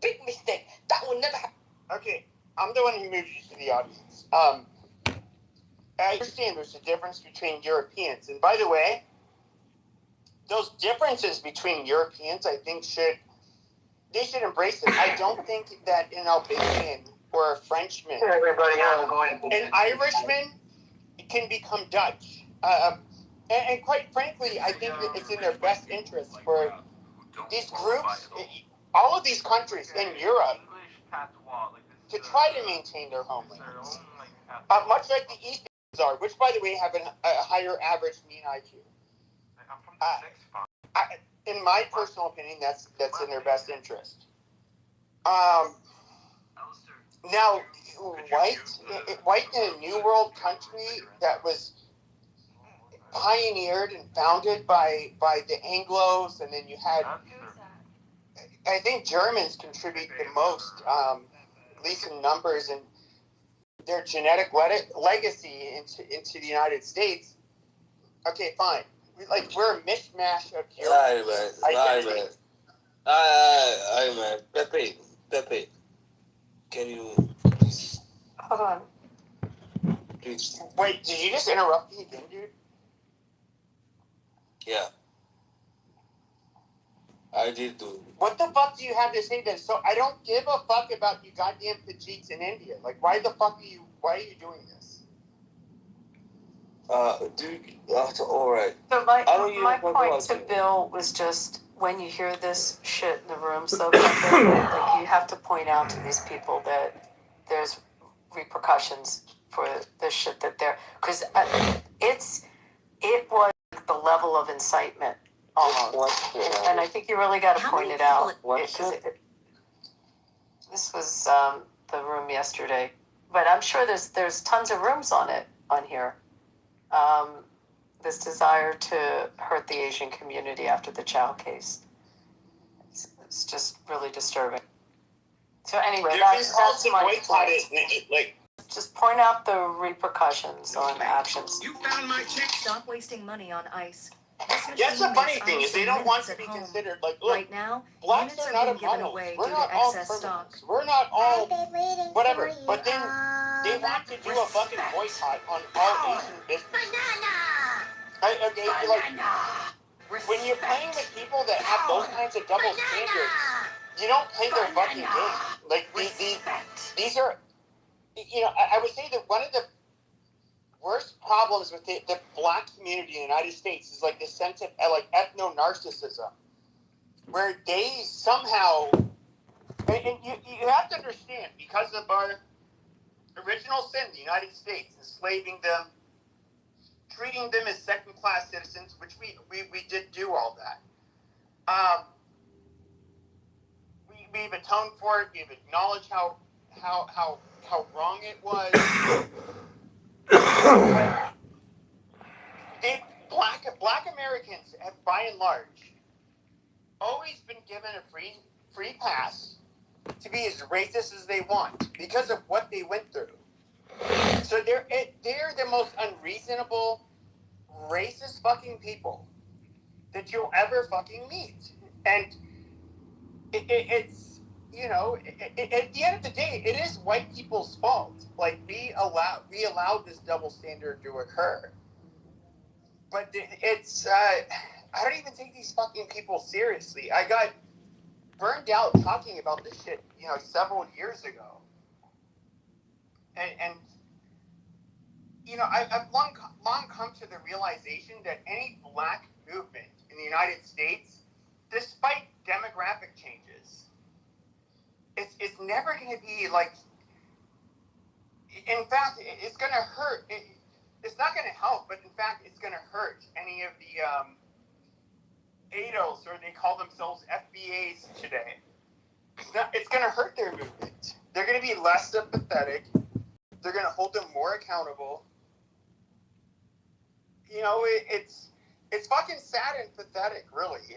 big mistake. That will never happen. Okay, I'm the one who moved you to the audience. I understand there's a difference between Europeans. And by the way, those differences between Europeans, I think, they should embrace it. I don't think that an Albanian or a Frenchman or an Irishman can become Dutch. And quite frankly, I think that it's in their best interest for these groups, all of these countries in Europe, to try to maintain their homelands. Much like the East are, which, by the way, have a higher average mean IQ. In my personal opinion, that's in their best interest. Now, white in a New World country that was pioneered and founded by the Anglos, and then you had, I think Germans contribute the most, at least in numbers, and their genetic legacy into the United States. Okay, fine. We're a mishmash of Europe. Man. Pepe, can you please? Hold on. Please. Wait, did you just interrupt me again, dude? Yeah. I did do. What the fuck do you have to say then? So I don't give a fuck about you goddamn Tajiks in India. Why are you doing this? All right. So my point to Bill was just, when you hear this shit in the room, so you have to point out to these people that there's repercussions for the shit that they're, because it was the level of incitement almost, and I think you really got to point it out. This was the room yesterday, but I'm sure there's tons of rooms on here. This desire to hurt the Asian community after the Chow case. It's just really disturbing. So anyway, that's my point. Just point out the repercussions on actions. You found my chick. Stop wasting money on ice. That's the funny thing is they don't want to be considered look, right now. Blacks are not abnormal. We're not all criminals. We're not all whatever. But then they want to do a fucking boycott on all Asian business. When you're playing with people that have those kinds of double standards, you don't play their fucking game. These are, I would say that one of the worst problems with the black community in the United States is the sense of ethno-narcissism, where they somehow, and you have to understand, because of our original sin, the United States, enslaving them, treating them as second-class citizens, which we did do all that. We've atoned for it. We've acknowledged how wrong it was. Black Americans have, by and large, always been given a free pass to be as racist as they want because of what they went through. So they're the most unreasonable, racist fucking people that you'll ever fucking meet. And it's, at the end of the day, it is white people's fault. We allowed this double standard to occur. But it's, I don't even take these fucking people seriously. I got burned out talking about this shit, several years ago. And I've long come to the realization that any black movement in the United States, despite demographic changes, it's never going to be in fact, it's going to hurt. It's not going to help, but in fact, it's going to hurt any of the ADOs, or they call themselves FBAs today. It's going to hurt their movement. They're going to be less sympathetic. They're going to hold them more accountable. It's fucking sad and pathetic, really.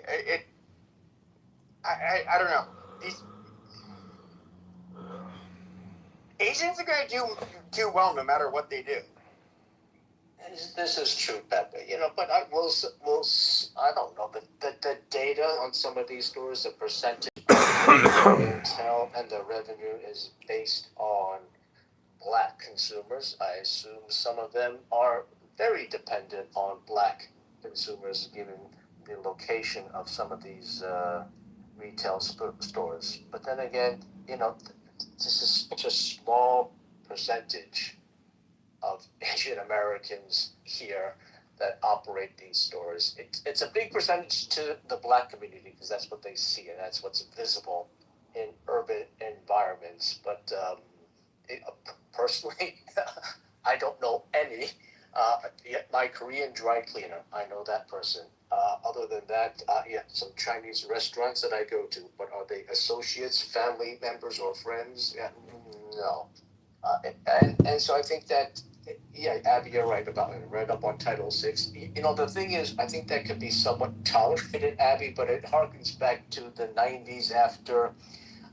I don't know. These Asians are going to do well no matter what they do. This is true, Pepe. But I don't know the data on some of these stores, the percentage of clientele and the revenue is based on black consumers. I assume some of them are very dependent on black consumers, given the location of some of these retail stores. But then again, this is such a small percentage of Asian Americans here that operate these stores. It's a big percentage to the black community because that's what they see and that's what's visible in urban environments. But personally, I don't know any. Yet my Korean dry cleaner, I know that person. Other than that, some Chinese restaurants that I go to, but are they associates, family members, or friends? Yeah, no. And so I think that, yeah, Abby, you're right about it. Right up on Title VI. The thing is, I think that could be somewhat tolerated, Abby, but it harkens back to the 90s after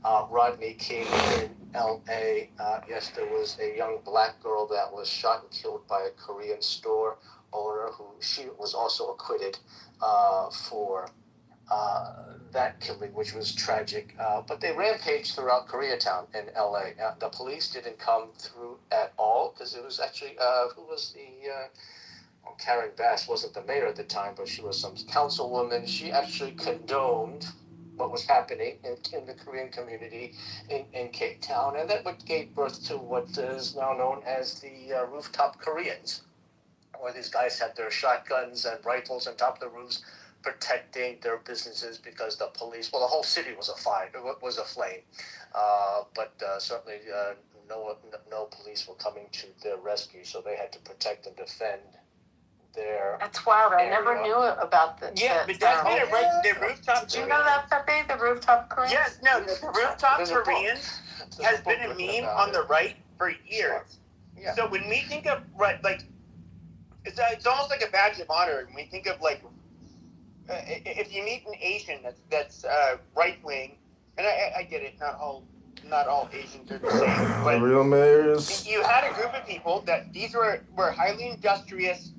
Rodney King in L.A. Yes, there was a young black girl that was shot and killed by a Korean store owner who she was also acquitted for that killing, which was tragic. But they rampaged throughout Koreatown in L.A. The police didn't come through at all because it was actually, who was Karen Bass wasn't the mayor at the time, but she was some councilwoman. She actually condoned what was happening in the Korean community in Cape Town, and that what gave birth to what is now known as the rooftop Koreans, where these guys had their shotguns and rifles on top of the roofs, protecting their businesses because the police, well, the whole city was aflame, but certainly no police were coming to their rescue, so they had to protect and defend their. That's wild. I area. never knew about the. Yeah, but that's been the rooftop. Did you know that, Pepe? The rooftop Koreans? Yes, no, the rooftop There's a book. Koreans There's has a book been a written meme about on the right for years. Yeah. So when we think of it's almost like a badge of honor. When we think of if you meet an Asian that's right wing, and I get it, not all Asians are the same, but real mayors. you had a group of people that these were highly industrious,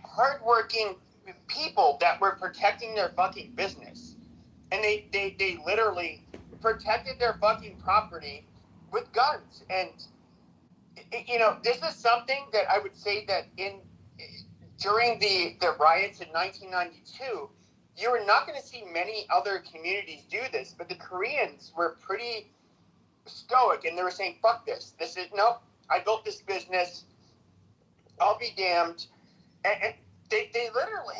hardworking people that were protecting their fucking business, and they literally protected their fucking property with guns. And this is something that I would say that during the riots in 1992, you were not going to see many other communities do this, but the Koreans were pretty stoic, and they were saying, fuck this. This is, nope, I built this business, I'll be damned. And they literally,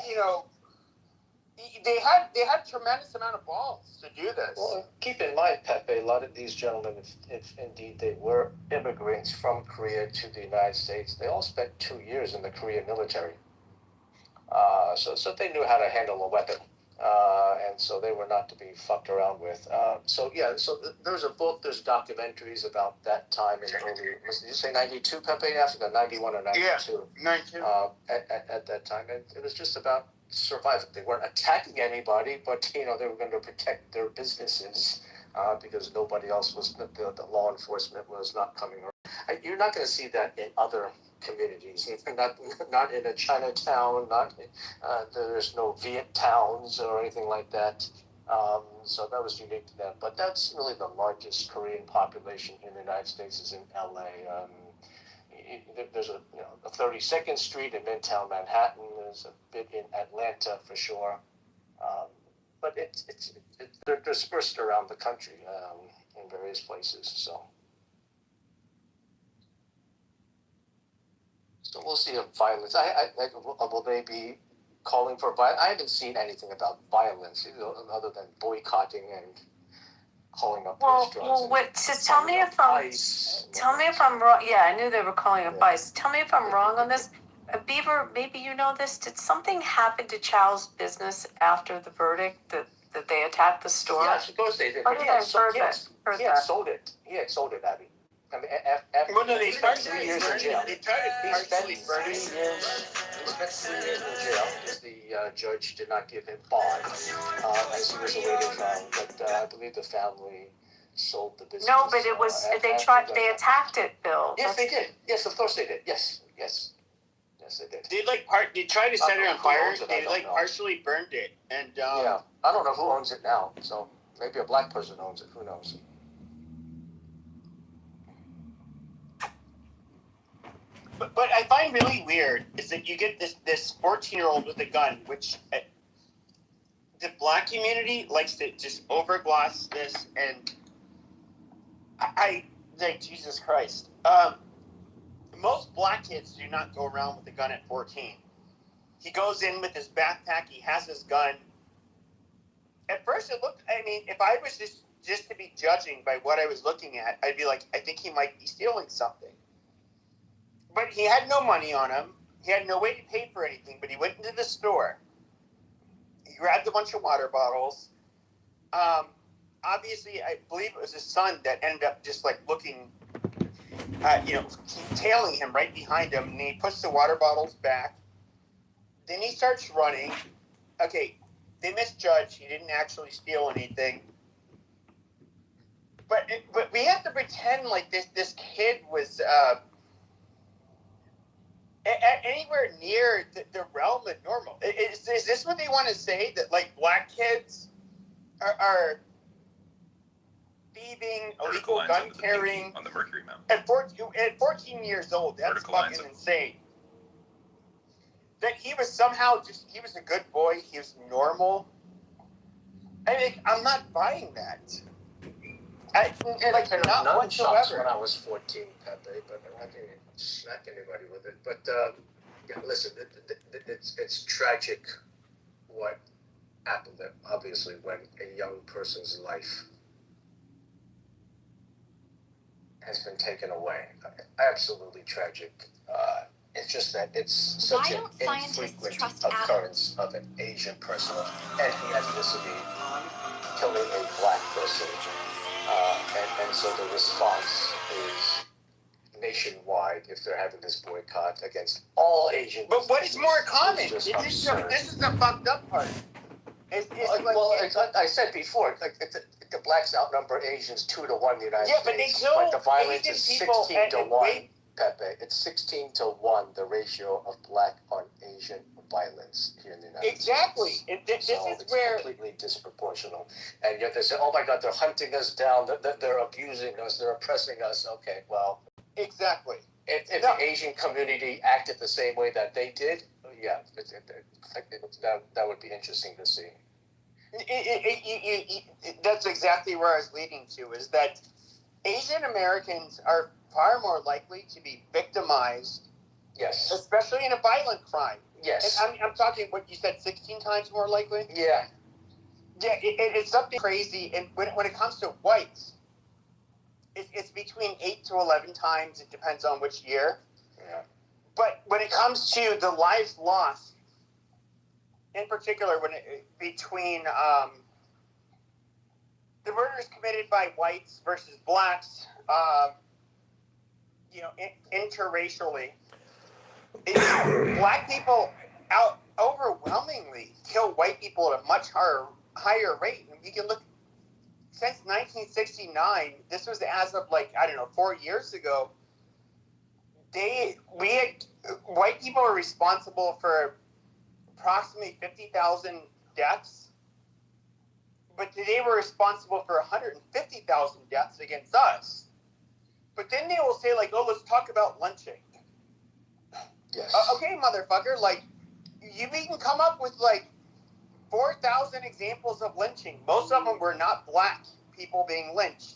they had tremendous amount of balls to do this. Well, keep in mind, Pepe, a lot of these gentlemen, if indeed they were immigrants from Korea to the United States, they all spent 2 years in the Korean military. So they knew how to handle a weapon. And so they were not to be fucked around with. So there's a book, there's documentaries about that time in the early, did you say 92, Pepe? After 91 or 92? Yeah, 92. At that time. And it was just about survival. They weren't attacking anybody, but, they were going to protect their businesses because nobody else was, the law enforcement was not coming around. You're not going to see that in other communities, not in a Chinatown, there's no Viet towns or anything like that. So that was unique to them. But that's really the largest Korean population in the United States is in LA. There's a 32nd Street in Midtown Manhattan. There's a bit in Atlanta for sure. But they're dispersed around the country in various places. So we'll see if violence. Will they be calling for violence? I haven't seen anything about violence other than boycotting and calling up restaurants. Well, wait. So tell me if I'm wrong. Yeah, I knew they were calling up ICE. Tell me if I'm wrong on this. Beaver, maybe you know this. Did something happen to Chow's business after the verdict that they attacked the store? Yes, of course they did. He had sold it. He had sold it, Abby. I mean, after They spent started 3 years in jail. They tried to partially burn He it. spent 3 years in jail because the judge did not give him bond as he was awaiting trial. But I believe the family sold the business. No, but it was they attacked it, Bill. Yes, they did. Yes, of course they did. Yes, they did. They tried to set it on Who fire. owns it? I They don't know. partially burned it, and Yeah, I don't know who owns it now. So Maybe a black person owns it. Who knows? But I find really weird is that you get this 14-year-old with a gun, which the black community likes to just overgloss this, and I like Jesus Christ. Most black kids do not go around with a gun at 14. He goes in with his backpack. He has his gun. At first, it looked. I mean, if I was just to be judging by what I was looking at, I'd be like, I think he might be stealing something. But he had no money on him. He had no way to pay for anything. But he went into the store. He grabbed a bunch of water bottles. Obviously, I believe it was his son that ended up just like looking, tailing him right behind him. And he puts the water bottles back. Then he starts running. Okay, they misjudged. He didn't actually steal anything. But we have to pretend like this kid was anywhere near the realm of normal. Is this what they want to say? That like black kids are thieving, illegal gun carrying on the Mercury map. at 14 years old? That's Vertical fucking insane. That he was somehow he was a good boy. He was normal. I mean, I'm not buying that. Not None shots whatsoever. when I was 14, Pepe, but I'm not going to smack anybody with it. But listen, it's tragic what happened there, obviously, when a young person's life has been taken away. Absolutely tragic. It's just that it's such an infrequent occurrence of an Asian person of any ethnicity killing a black person. And so the response is nationwide if they're having this boycott against all Asian. But what is more common? This This is the fucked up part. I said before, the blacks outnumber Asians 2-1 in the United States. Yeah, but they kill the violence is Asian people 16-1. Pepe, it's 16-1 the ratio of black on Asian violence here in the United Exactly. States. This So is it's where completely disproportional. And yet they say, oh my God, they're hunting us down, they're abusing us, they're oppressing us. Okay, well. exactly. If the Asian community acted the same way that they did, yeah, that would be interesting to see. That's exactly where I was leading to, is that Asian Americans are far more likely to be victimized, Yes. especially in a violent crime. Yes. And I'm talking, what you said, 16 times more likely? Yeah. Yeah, it's something crazy. And when it comes to whites, it's between 8 to 11 times. It depends on which year. Yeah. But when it comes to the lives lost, in particular, between the murders committed by whites versus blacks, interracially, black people overwhelmingly kill white people at a much higher rate. And you can look, since 1969, this was as of 4 years ago, white people were responsible for approximately 50,000 deaths, but today we're responsible for 150,000 deaths against us. But then they will say, let's talk about lynching. Yes. Okay, motherfucker, you can come up with 4,000 examples of lynching. Most of them were not black people being lynched.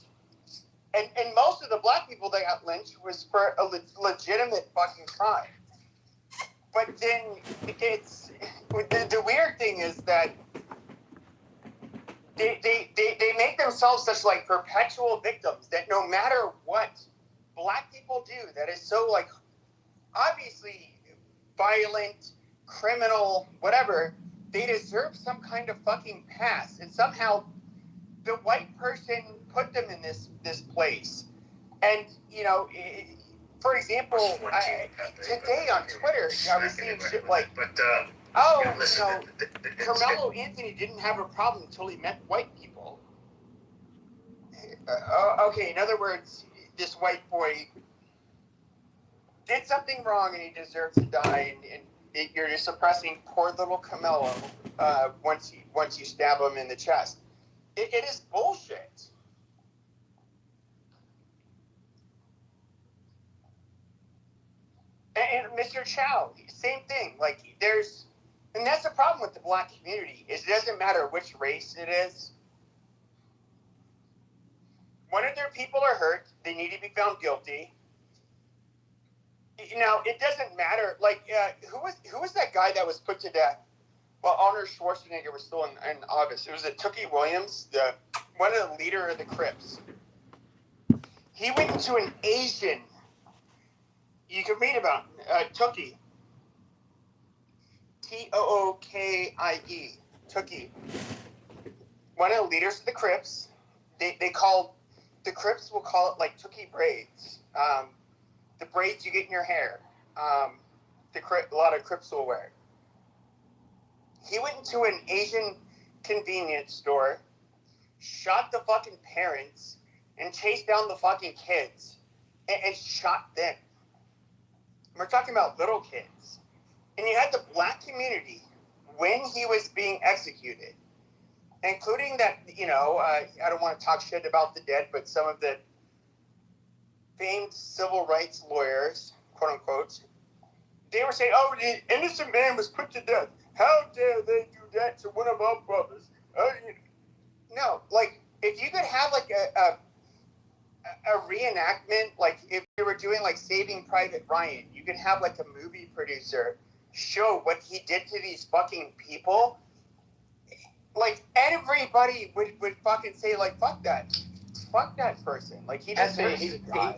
And most of the black people that got lynched was for a legitimate fucking crime. But then the weird thing is that they make themselves such perpetual victims that no matter what black people do that is so obviously violent, criminal, whatever, they deserve some kind of fucking pass. And somehow the white person put them in this place. And, for example, today on Twitter, I was seeing shit Carmelo Anthony didn't have a problem until he met white people. Okay, in other words, this white boy did something wrong and he deserves to die, and you're just suppressing poor little Carmelo once you stab him in the chest. It is bullshit. And Mr. Chow, same thing. Like, and that's the problem with the black community, is it doesn't matter which race it is. When their people are hurt, they need to be found guilty. It doesn't matter. Like, who was that guy that was put to death? Well, Arnold Schwarzenegger was still in office. It was Tookie Williams, one of the leader of the Crips. He went into an Asian. You can read about Tookie. Tookie. Tookie. One of the leaders of the Crips. They called the Crips will call it like Tookie braids. The braids you get in your hair. A lot of Crips will wear. He went into an Asian convenience store, shot the fucking parents, and chased down the fucking kids, and shot them. We're talking about little kids. And you had the black community, when he was being executed, including that, I don't want to talk shit about the dead, but some of the famed civil rights lawyers, quote unquote, they were saying, oh, the innocent man was put to death. How dare they do that to one of our brothers? No, like, if you could have, like, a reenactment, like, if you were doing, like, Saving Private Ryan, you could have, like, a movie producer show what he did to these fucking people. Like, everybody would fucking say, like, fuck that person. Like, he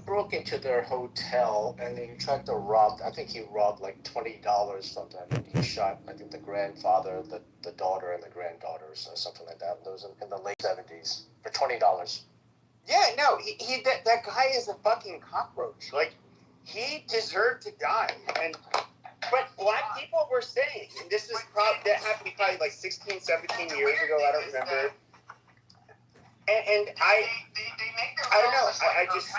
broke into their hotel and he tried to rob. I think he robbed like $20 from them, and he shot, I think, the grandfather, the daughter, and the granddaughters, or something like that. Those in the late 70s for $20. Yeah, no, that guy is a fucking cockroach. Like, he deserved to die. But black people were saying, and this is that happened probably like 16, 17 years ago. I don't remember. And I don't know. I just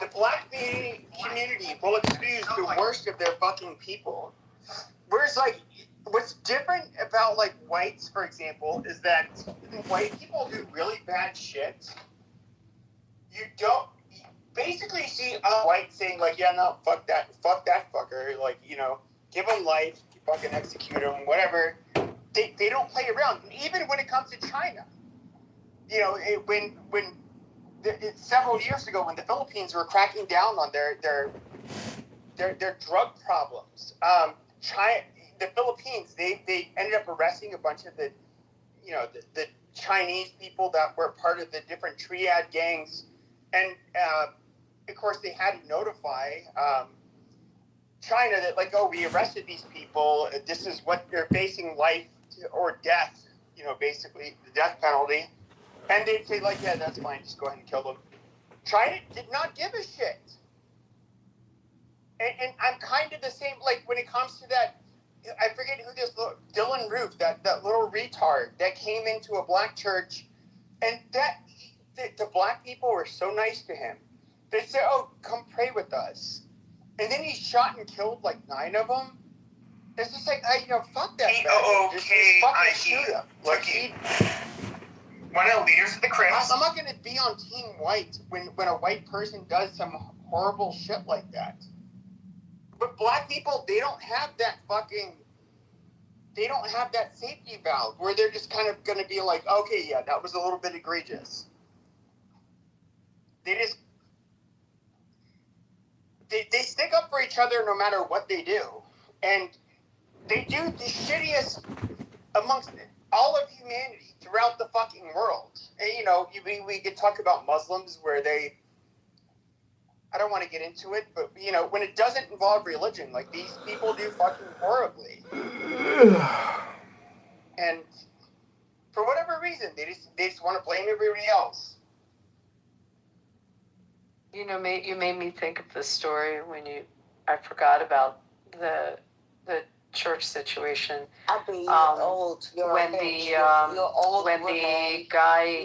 the black community will excuse the worst of their fucking people. Whereas, like, what's different about, like, whites, for example, is that white people do really bad shit. You don't basically see a white saying, like, yeah, no, fuck that fucker, like, give him life, fucking execute him, whatever. They don't play around. Even when it comes to China. Several years ago, when the Philippines were cracking down on their drug problems, the Philippines, they ended up arresting a bunch of the Chinese people that were part of the different triad gangs, and of course they had to notify China that, like, oh, we arrested these people. This is what they're facing, life or death. Basically the death penalty. And they'd say, like, yeah, that's fine, just go ahead and kill them. China did not give a shit. And I'm kind of the same, like, when it comes to that, I forget who this, Dylan Roof, that little retard that came into a black church, and the black people were so nice to him. They said, oh, come pray with us. And then he shot and killed, like, 9 of them. It's just like, fuck that guy. Just fucking shoot him. Like, one of the leaders of the Crips. I'm not going to be on Team White when a white person does some horrible shit like that. But black people, they don't have that safety valve where they're just kind of going to be like, okay, yeah, that was a little bit egregious. They stick up for each other no matter what they do. And they do the shittiest amongst all of humanity throughout the fucking world. And, we could talk about Muslims where I don't want to get into it, but, when it doesn't involve religion, like, these people do fucking horribly. And for whatever reason, they just want to blame everybody else. You made me think of the story when I forgot about the church situation. Old. When the guy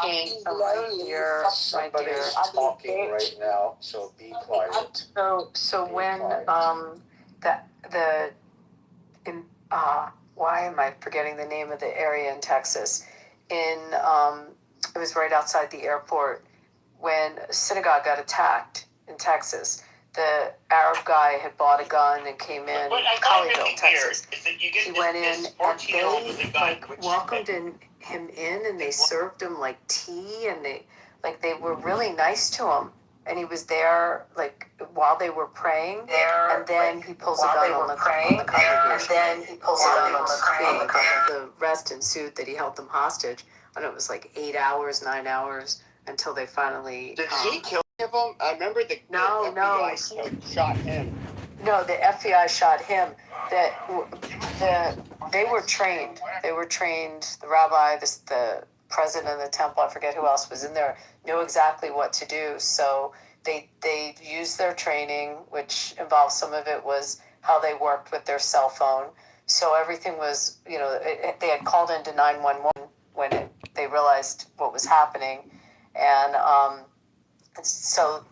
came, Somebody's talking right now, so be quiet. So when why am I forgetting the name of the area in Texas? it was right outside the airport when a synagogue got attacked in Texas. The Arab guy had bought a gun and came in, Colleyville, Texas. He went in and they welcomed him in, and they served him like tea, and they were really nice to him. And he was there while they were praying, and then he pulls a gun on the congregation. The rest ensued that he held them hostage, and it was like 8 hours, 9 hours until they finally. Did he kill him? I remember the FBI shot him. No, the FBI shot him. They were trained. They were trained. The rabbi, the president of the temple, I forget who else was in there, knew exactly what to do. So they used their training, which involved some of it was how they worked with their cell phone. So everything was, they had called into 911 when they realized what was happening. And so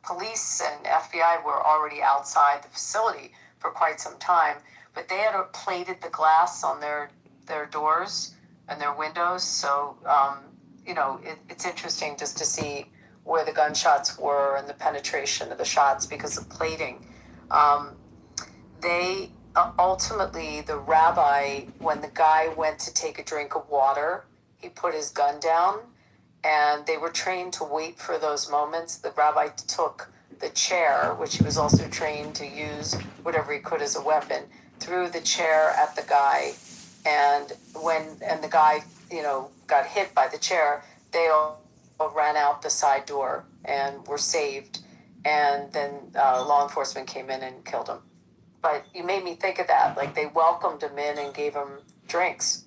police and FBI were already outside the facility for quite some time, but they had plated the glass on their doors and their windows. So, it's interesting just to see where the gunshots were and the penetration of the shots because of plating. They ultimately, the rabbi, when the guy went to take a drink of water, he put his gun down, and they were trained to wait for those moments. The rabbi took the chair, which he was also trained to use whatever he could as a weapon, threw the chair at the guy, and the guy, got hit by the chair, they all ran out the side door and were saved, and then law enforcement came in and killed him. But you made me think of that. Like, they welcomed him in and gave him drinks.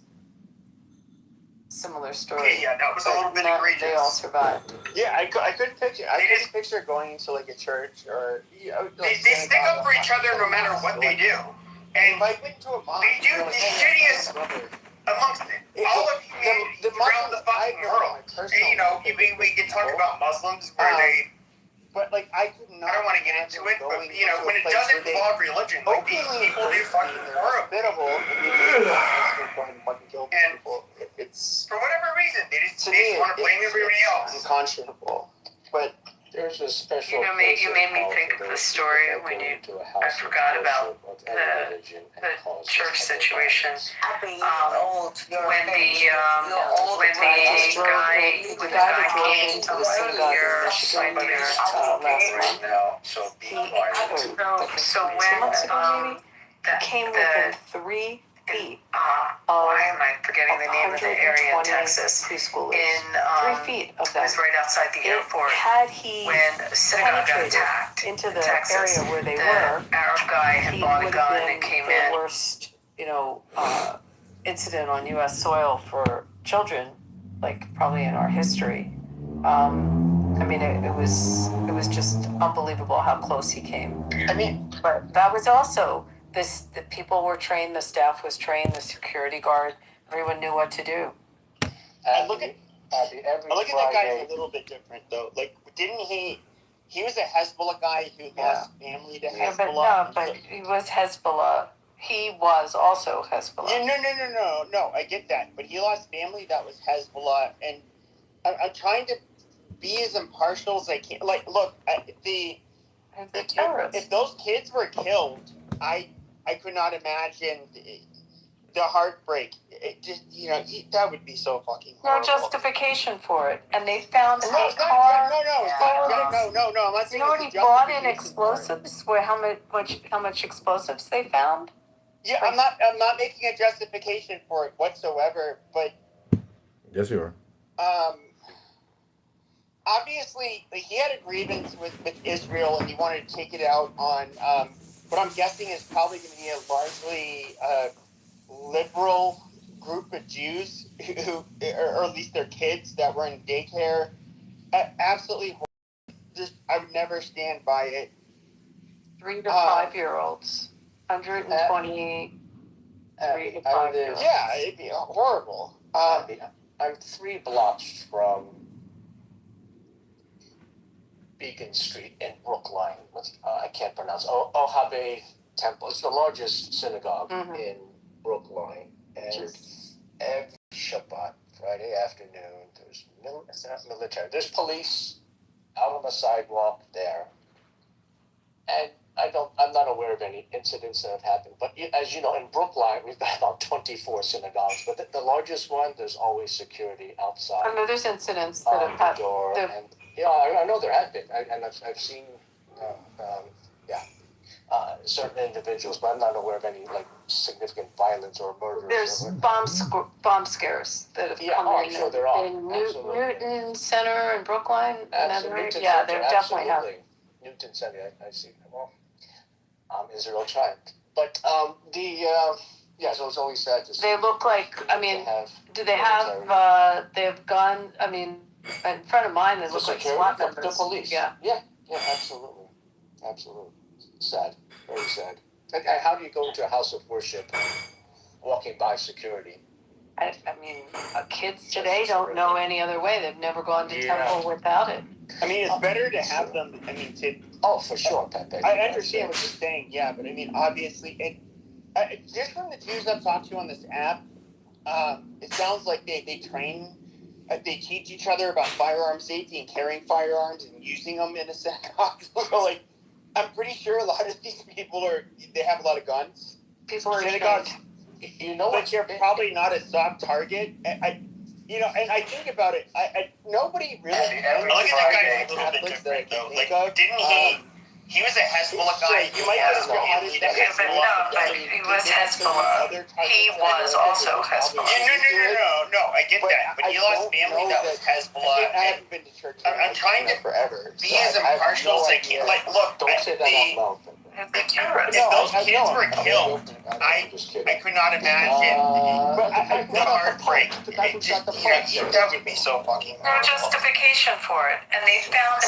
Similar story. Okay, yeah, that was a little bit egregious. They all survived. Yeah, I couldn't picture going into like a church or. They stick up for each other no matter what they do, and like they do the shittiest amongst all of humanity around the fucking world. And, we can talk about Muslims where they. But like I don't want to get into it, but when it doesn't involve religion, like these people do fucking horrible. And it's for whatever reason they just want to blame everybody else. Unconscionable, but there's a special. You made me think of the story when I forgot about the church situation. When the guy came into the synagogue in Michigan last month. So when he came within 3 feet why am I forgetting the name of the area in Texas? Preschoolers. 3 feet of them. It was right outside the airport. Had he When a synagogue got penetrated attacked into the Texas, area where they the were, Arab guy had he bought a would gun have and been came the in. worst, incident on U.S. soil for children, like probably in our history. It was just unbelievable how close he came. But that was also the people were trained, the staff was trained, the security guard, everyone knew what to do. I look at that guy a little bit different though. Like, didn't he was a Hezbollah guy who lost family to Hezbollah. But he was Hezbollah. He was also Hezbollah. Yeah, no. I get that, but he lost family that was Hezbollah, and I'm trying to be as impartial as I can. Like, look, if those kids were killed, I could not imagine the heartbreak. It just, that would be so fucking horrible. No justification for it, and they found No, a car. No. I'm not saying. You already bought in explosives. Where how much explosives they found? Yeah, I'm not making a justification for it whatsoever, but yes, you are. Obviously, he had a grievance with Israel, and he wanted to take it out on what I'm guessing is probably going to be a largely liberal group of Jews who, or at least their kids that were in daycare. Absolutely, just I would never stand by it. 3 to 5 year olds, 120. 3 to 5 year olds. Yeah, it'd be horrible. I'm 3 blocks from Beacon Street in Brookline. I can't pronounce Ohabe Temple. It's the largest synagogue in Brookline, and every Shabbat afternoon. It's not military. There's police out on the sidewalk there, and I'm not aware of any incidents that have happened. But as you know, in Brookline, we've got about 24 synagogues. But the largest one, there's always security outside. I know there's incidents that have the happened. door, and I know there have been, and I've seen, certain individuals, but I'm not aware of any like significant violence or murders. There's bomb scares that have come I'm in. sure there are. In Absolutely. Newton Center and Brookline. Absolutely. Yeah, there definitely have. Newton Center, I see. Well, Israel triumphed. But so it's always sad to see. They look like, do they have, they've gone, in front of mine, they look like SWAT members. The police. Yeah. Yeah, absolutely. Absolutely. Sad. Very sad. And how do you go into a house of worship walking by security? Kids today don't know any other way. They've never gone to temple without it. It's better to have them. Oh, for sure, Pepe. I understand what you're saying, yeah, but obviously, just from the Jews I've talked to on this app, it sounds like they train, they teach each other about firearm safety and carrying firearms and using them in a synagogue. So, I'm pretty sure a lot of these people they have a lot of guns. People are synagogues. But you're probably not a soft target. And I think about it. Nobody really. I look at that guy a little bit different though. Didn't he was a Hezbollah guy. You might No, but he was Hezbollah. He was also Hezbollah. No, I get that. But he lost family that was Hezbollah. I haven't been to church. I'm trying to forever. be as impartial as I can. Look, don't say that out loud. if those kids were killed, I could not imagine the heartbreak. That would be so fucking. No justification for it, and they found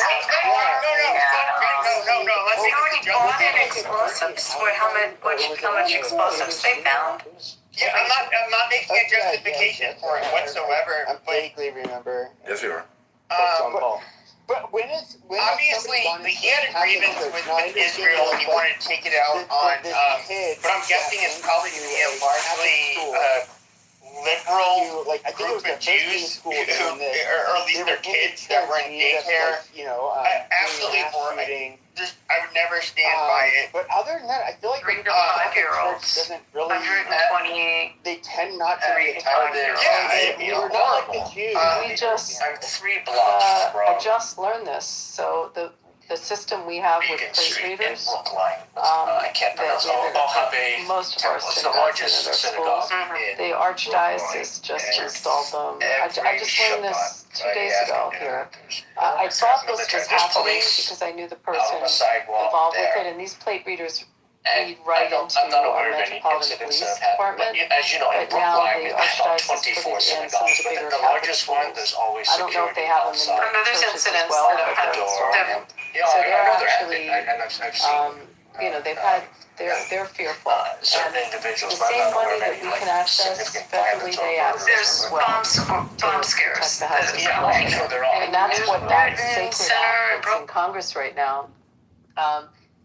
No. Let's they already bought in explosives. How much explosives they found? Yeah, I'm not making a justification for it whatsoever. I vaguely remember. Yes, you are. But when obviously he had a grievance with Israel and he wanted to take it out on. But I'm guessing it's probably going to be a largely liberal group of Jews who, or at least their kids that were in daycare. Absolutely horrific. I would never stand by it. But other than that, I feel like 3 to 5-year-olds doesn't really. 128. They tend not to be We're not like the Jews. We just I'm 3 blocks from. I just learned this. So the system we have with plate readers, I can't pronounce most of our synagogues in our schools, the Archdiocese just installed them. I just learned this 2 days ago here. I thought this was happening because I knew the person involved with it, and these plate readers read right into our Metropolitan Police Department. As you know, in But now Brookline, the we've got Archdiocese 24 put it in some of synagogues, the but bigger the largest Catholic one, there's always I don't know if security they have them in outside. the There's churches as incidents well, that but have they're Yeah, so I they're know there have actually, been, and I've seen they've had, they're fearful. certain And individuals, the but I'm same not aware money of that any we like can access significant federally, violence or they murders access There's as well. bomb scares. Protect the House of Yeah, I'm sure there are. And that's what that Newton Sacred Center Act that's in Congress right now.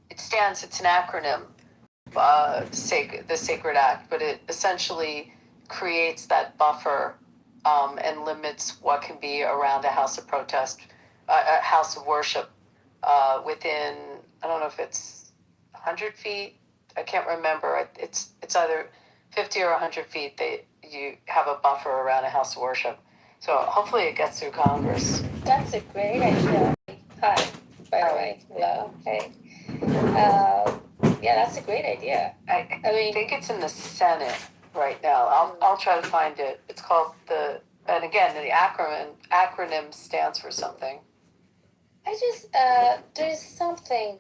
It's an acronym, the Sacred Act, but it essentially creates that buffer and limits what can be around a house of protest, a house of worship within, I don't know if it's 100 feet, I can't remember. It's either 50 or 100 feet. You have a buffer around a house of worship. So hopefully it gets through Congress. That's a great idea. Hi, by the way. Hello. Hey. Yeah, that's a great idea. I think it's in the Senate right now. I'll try to find it. It's called and again, the acronym stands for something. I just, there's something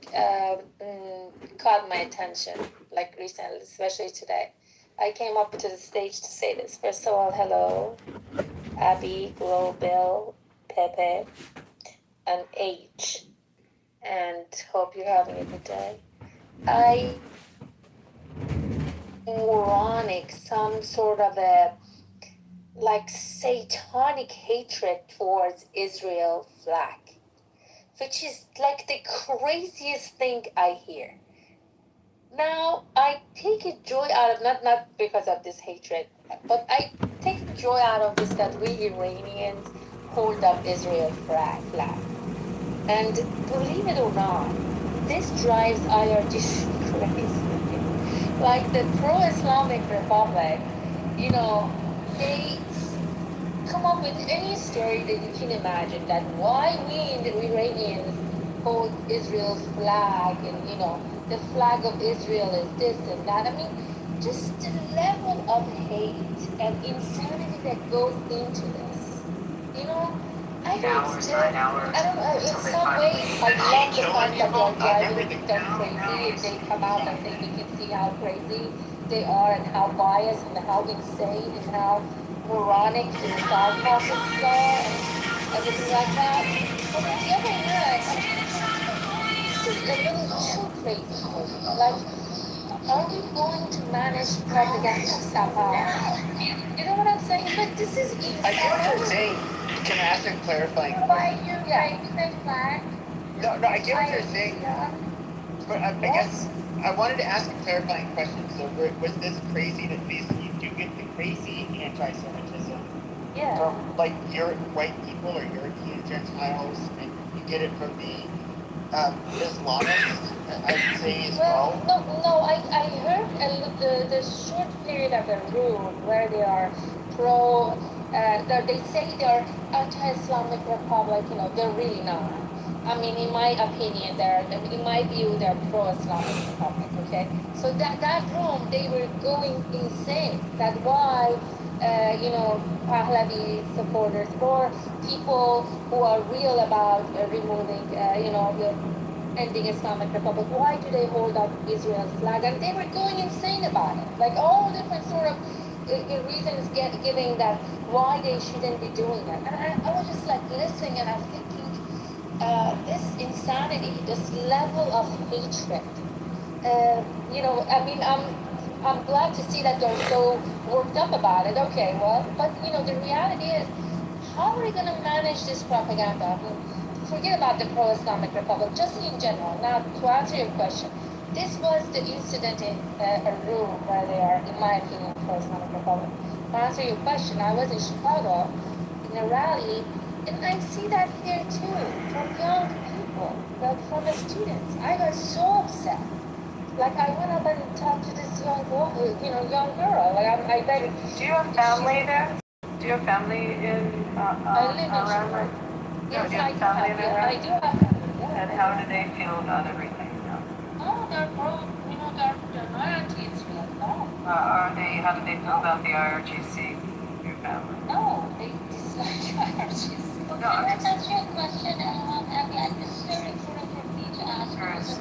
caught my attention, like recently, especially today. I came up to the stage to say this. First of all, hello, Abby, Glow, Bill, Pepe, and H. And hope you're having a good day. Moronic, some sort of a like satanic hatred towards Israel flag, which is like the craziest thing I hear. Now I take a joy out of not because of this hatred, but I take joy out of this that we Iranians hold up Israel flag. And believe it or not, this drives IRGC crazy. Like the pro-Islamic Republic, you know, they come up with any story that you can imagine that why we the Iranians hold Israel's flag and you know the flag of Israel is this and that. I mean, just the level of hate and insanity that goes into this. You know, I don't know. In some ways, I love the fact that they're driving them crazy. If they come out, I think we can see how crazy they are and how biased and how insane and how moronic their thought processes are and everything like that. But on the other hand, I mean, this is a little too crazy for me. Like, are we going to manage propaganda somehow? You know what I'm saying? But this is insane. I get what you're saying. Can I ask a clarifying question? No, I get what you're saying. But I guess I wanted to ask a clarifying question. So was this crazy that basically you do get the crazy anti-Semitism from like white people or European Gentiles, and you get it from the Islamists, I'd say as well? No, I heard the short period of the rule where they are pro, they say they're anti-Islamic republic, you know, they're really not. I mean, in my opinion, in my view, they're pro-Islamic republic, okay? So that room, they were going insane. That's why, you know, Pahlavi supporters or people who are real about removing, you know, ending Islamic Republic, why do they hold up Israel's flag? And they were going insane about it. Like all different sort of reasons giving that why they shouldn't be doing that. And I was just like listening and I'm thinking, this insanity, this level of hatred. You know, I mean, I'm glad to see that they're so worked up about it. Okay, well, but you know, the reality is, how are we going to manage this propaganda? I mean, forget about the pro-Islamic Republic, just in general. Now, to answer your question, this was the incident in a room where they are, in my opinion, pro-Islamic Republic. To answer your question, I was in Chicago in a rally, and I see that here too, from young people, like from the students. I got so upset. Like I went up and talked to this young girl, young girl. Like I better. Do you have family there? Do you have family in I live in around? Chicago. Yes, Do you I have do family have. there? I do have family. Yeah. And how do they feel about everything now? Oh, they're not anti-Israel. No. How do they feel about the IRGC? Your family? No, they dislike IRGC. No, Can I ask you a question, Abby? This is very important for me to ask. Sure.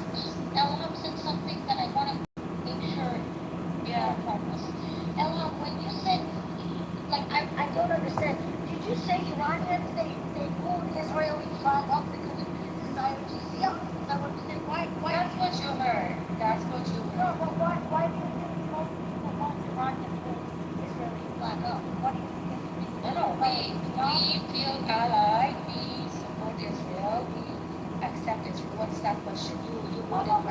Elam said something that I want to make sure on purpose. Elam, when you said, like, I don't understand. Did you say Iranians, they pulled Israeli flag up because it is IRGC? Is that what you said? Why? That's what you heard. That's what you heard. No, but why do you think most people want Iranians pull Israeli flag up? What do you think? No, we feel allied. We support Israel. We accept Israel. What's that question? You wouldn't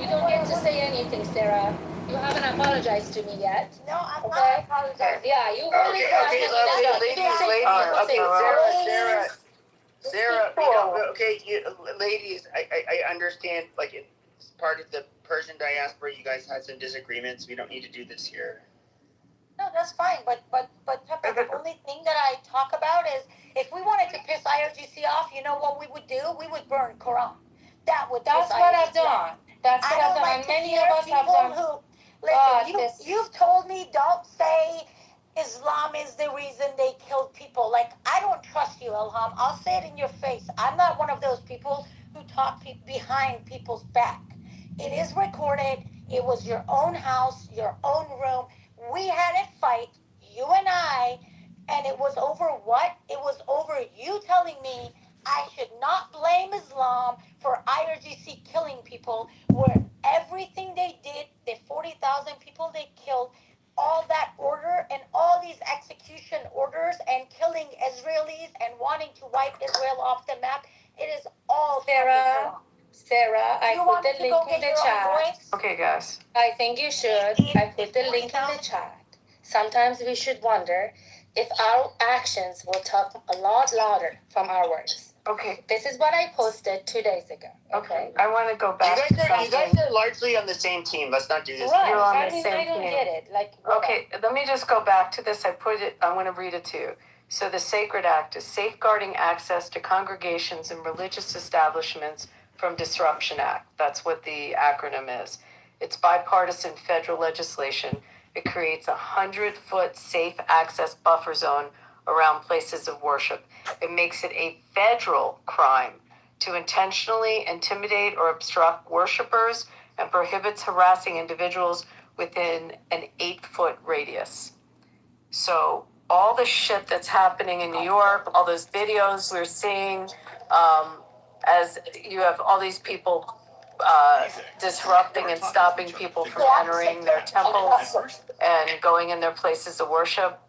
You don't get to say anything, Sarah. You haven't apologized to me yet. No, I'm not apologizing. Yeah, you really Sarah, ladies, I understand, like, it's part of the Persian diaspora, you guys had some disagreements. We don't need to do this here. No, that's fine, but Pepper, the only thing that I talk about is if we wanted to piss IRGC off, you know what we would do? We would burn Quran. That's what I've done. That's what I've done. And many of us have done. Listen, you've told me don't say Islam is the reason they killed people. Like, I don't trust you, Ilham. I'll say it in your face. I'm not one of those people who talk behind people's back. It is recorded. It was your own house, your own room. We had a fight, you and I, and it was over what? It was over you telling me I should not blame Islam for IRGC killing people, where everything they did, the 40,000 people they killed, all that order and all these execution orders and killing Israelis and wanting to wipe Israel off the map, it is all Sarah, I put the link in the chat. Okay, guys. I think you should. I put the link in the chat. sometimes we should wonder if our actions will talk a lot louder from our words. Okay. This is what I posted 2 days ago. Okay. I want to go back to something. You guys are largely on the same team. Let's not do this. Right. You're on I the mean, same I don't team. get it. Like, Okay, let me just go back to this. I want to read it to you. So the Sacred Act is safeguarding access to congregations and religious establishments from Disruption Act. That's what the acronym is. It's bipartisan federal legislation. It creates 100-foot safe access buffer zone around places of worship. It makes it a federal crime to intentionally intimidate or obstruct worshipers and prohibits harassing individuals within an 8-foot radius. So all the shit that's happening in New York, all those videos we're seeing, as you have all these people disrupting and stopping people from entering their temples and going in their places of worship,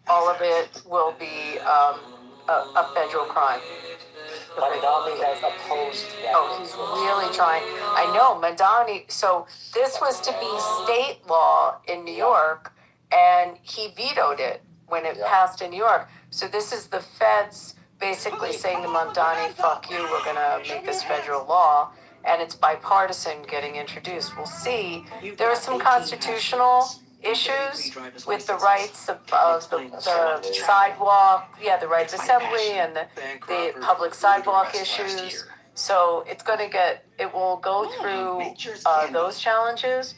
all of it will be a federal crime. Madani has opposed that. Oh, he's really trying. I know, Madani. So this was to be state law in New York, and he vetoed it when it passed in New York. So this is the feds basically saying to Madani, fuck you, we're going to make this federal law. And it's bipartisan getting introduced. We'll see. There are some constitutional issues with the rights of the sidewalk, the rights assembly and the public sidewalk issues. So it will go through those challenges,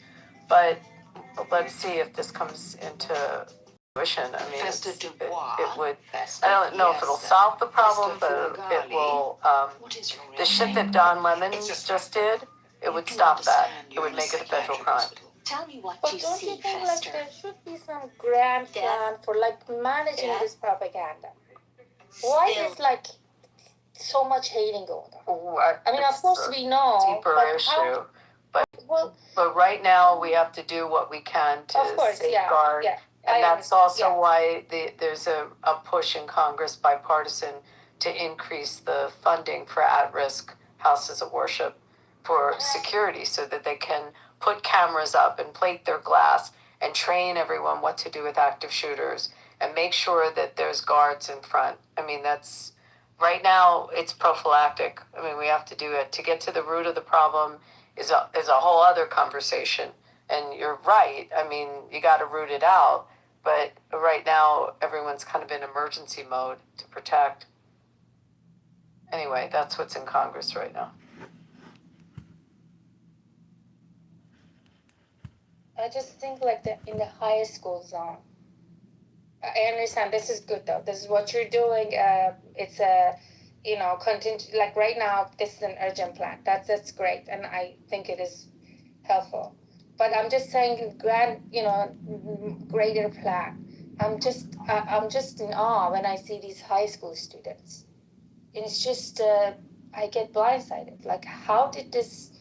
but let's see if this comes into fruition. I mean, it would, I don't know if it'll solve the problem, but it will, the shit that Don Lemon just did, it would stop that. It would make it a federal crime. Tell me what but you don't see, you think Fester. like there should be some grand plan for like managing this propaganda? Why is like so much hating going on? I mean, of course we know, deeper but issue. Well, But right now we have to do what we can to safeguard. And that's also why there's a push in Congress, bipartisan, to increase the funding for at-risk houses of worship for security so that they can put cameras up and plate their glass and train everyone what to do with active shooters and make sure that there's guards in front. I mean, that's right now it's prophylactic. I mean, we have to do it. To get to the root of the problem is a whole other conversation. And you're right. I mean, you got to root it out. But right now, everyone's kind of in emergency mode to protect. Anyway, that's what's in Congress right now. I just think like in the higher school zone. I understand this is good though. This is what you're doing. It's a, contingent. Like right now, this is an urgent plan. That's great, and I think it is helpful. But I'm just saying, greater plan. I'm just in awe when I see these high school students. And it's just I get blindsided. Like, how did this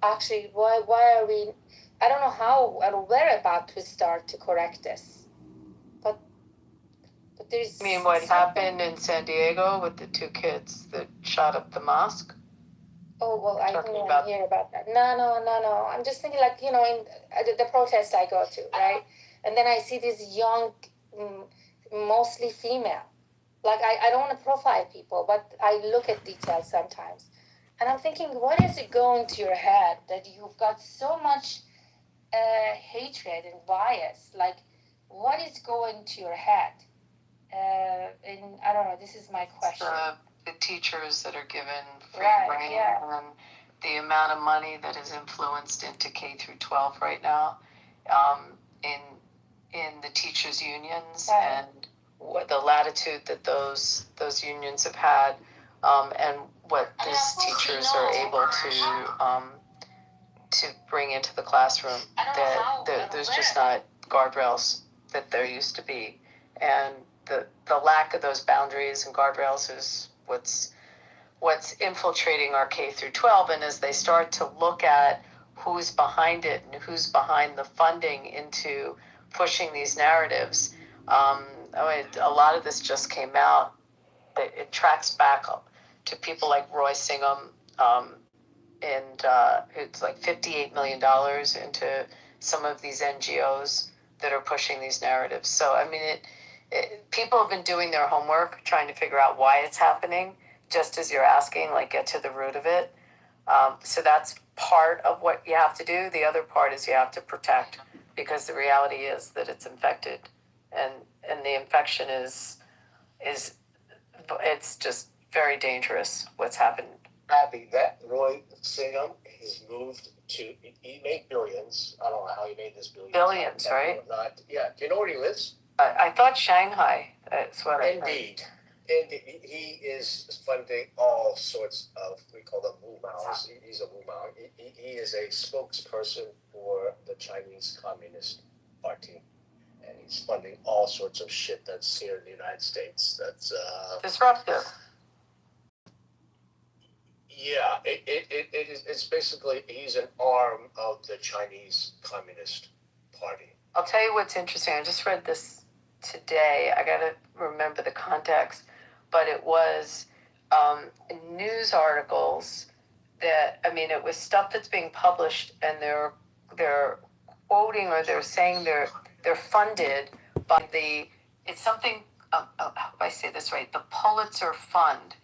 actually? Why are we? I don't know how or where about to start to correct this. But there's. You mean what happened in San Diego with the 2 kids that shot up the mosque? Oh, well, I didn't even hear about that. No. I'm just thinking like, in the protests I go to, right? And then I see these young, mostly female. Like, I don't want to profile people, but I look at details sometimes. And I'm thinking, what is it going to your head that you've got so much hatred and bias? Like, what is going to your head? And I don't know, this is my question. The teachers that are given free reign and the amount of money that is influenced into K through 12 right now, in the teachers' unions and what the latitude that those unions have had, and what these teachers are able to bring into the classroom. That there's just not guardrails that there used to be, and the lack of those boundaries and guardrails is what's infiltrating our K through 12. And as they start to look at who's behind it and who's behind the funding into pushing these narratives, a lot of this just came out. It tracks back up to people like Roy Singham, and it's like $58 million into some of these NGOs that are pushing these narratives. So I mean, people have been doing their homework, trying to figure out why it's happening, just as you're asking, like get to the root of it. So that's part of what you have to do. The other part is you have to protect, because the reality is that it's infected, and the infection is it's just very dangerous what's happened. Abby, that Roy Singham, he's moved to, he made billions. I don't know how he made this billions. Billions, right? Not, yeah. Do you know where he lives? I thought Shanghai. That's what I heard. Indeed. He is funding all sorts of, we call them Wu Maos. He's a Wu Mao. He is a spokesperson for the Chinese Communist Party. And he's funding all sorts of shit that's here in the United States. That's disruptive. Yeah, it's basically, he's an arm of the Chinese Communist Party. I'll tell you what's interesting. I just read this today. I got to remember the context, but it was news articles that, I mean, it was stuff that's being published, and they're quoting, or they're saying they're funded by it's something, I hope I say this right, the Pulitzer Fund.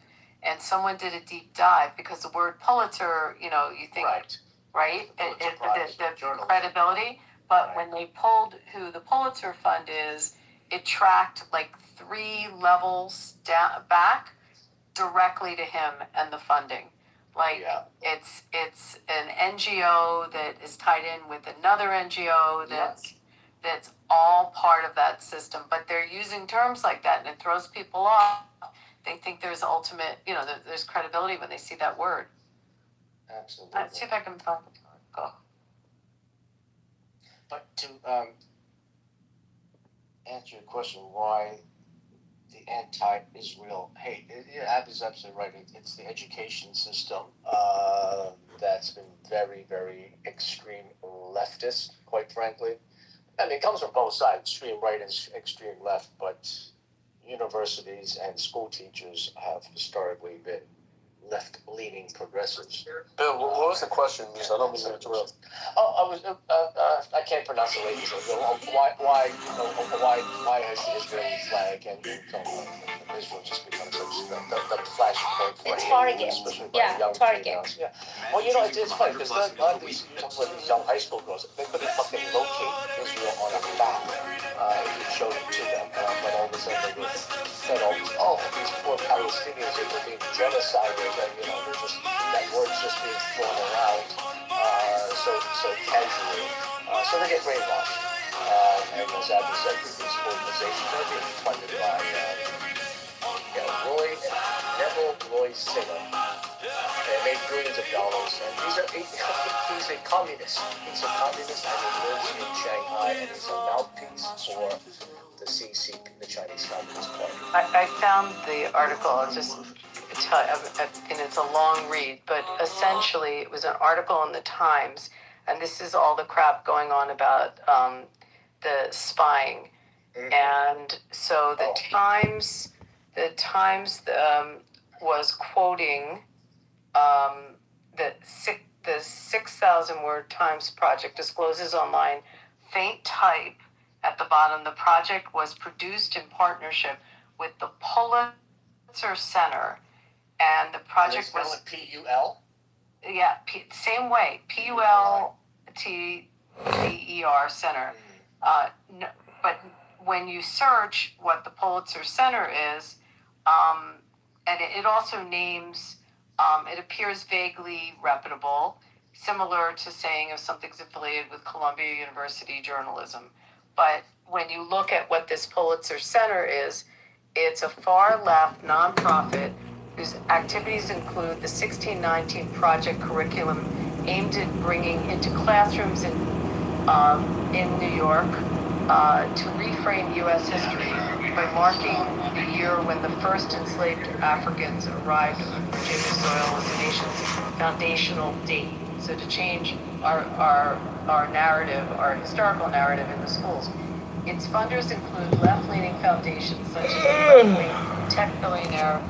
And someone did a deep dive, because the word Pulitzer, you think, right? The credibility. But when they pulled who the Pulitzer Fund is, it tracked like 3 levels back directly to him and the funding. Like it's an NGO that is tied in with another NGO that's all part of that system. But they're using terms like that, and it throws people off. They think there's ultimate, there's credibility when they see that word. Absolutely. Let's see if I can find the article. But to answer your question, why the anti-Israel hate, Abby's absolutely right. It's the education system that's been very, very extreme leftist, quite frankly. I mean, it comes from both sides, extreme right and extreme left, but universities and school teachers have historically been left-leaning progressives. Bill, what was the question? I don't mean to interrupt. I can't pronounce the lady's name. Why has the Israeli flag and Israel just become such the flashpoint for Target. especially Yeah, young target. females? Yeah. Well, it's funny because a lot of these young high school girls, they couldn't fucking locate Israel on a map. If you showed it to them, but all of a sudden they were said all these poor Palestinians are being genocided, and they're just, that word's just being thrown around so casually. So they get brainwashed. And as Abby said, these organizations are being funded by Roy Singham. They made billions of dollars, and he's a communist. He's a communist, and he lives in Shanghai, and he's a mouthpiece for the CCP, the Chinese Communist Party. I found the article. I'll just tell you, and it's a long read, but essentially it was an article in the Times, and this is all the crap going on about the spying. Mm-hmm. And so the Times was quoting the 6,000 word Times project discloses online faint type at the bottom. The project was produced in partnership with the Pulitzer Center, and the project was P-U-L? Yeah, same way, Pultzer Center. No, but when you search what the Pulitzer Center is, and it also names, it appears vaguely reputable, similar to saying if something's affiliated with Columbia University journalism. But when you look at what this Pulitzer Center is, it's a far-left nonprofit whose activities include the 1619 Project curriculum aimed at bringing into classrooms in New York to reframe U.S. history by marking the year when the first enslaved Africans arrived on Virginia soil as the nation's foundational date. So to change our narrative, our historical narrative in the schools. Its funders include left-leaning foundations such as the tech billionaire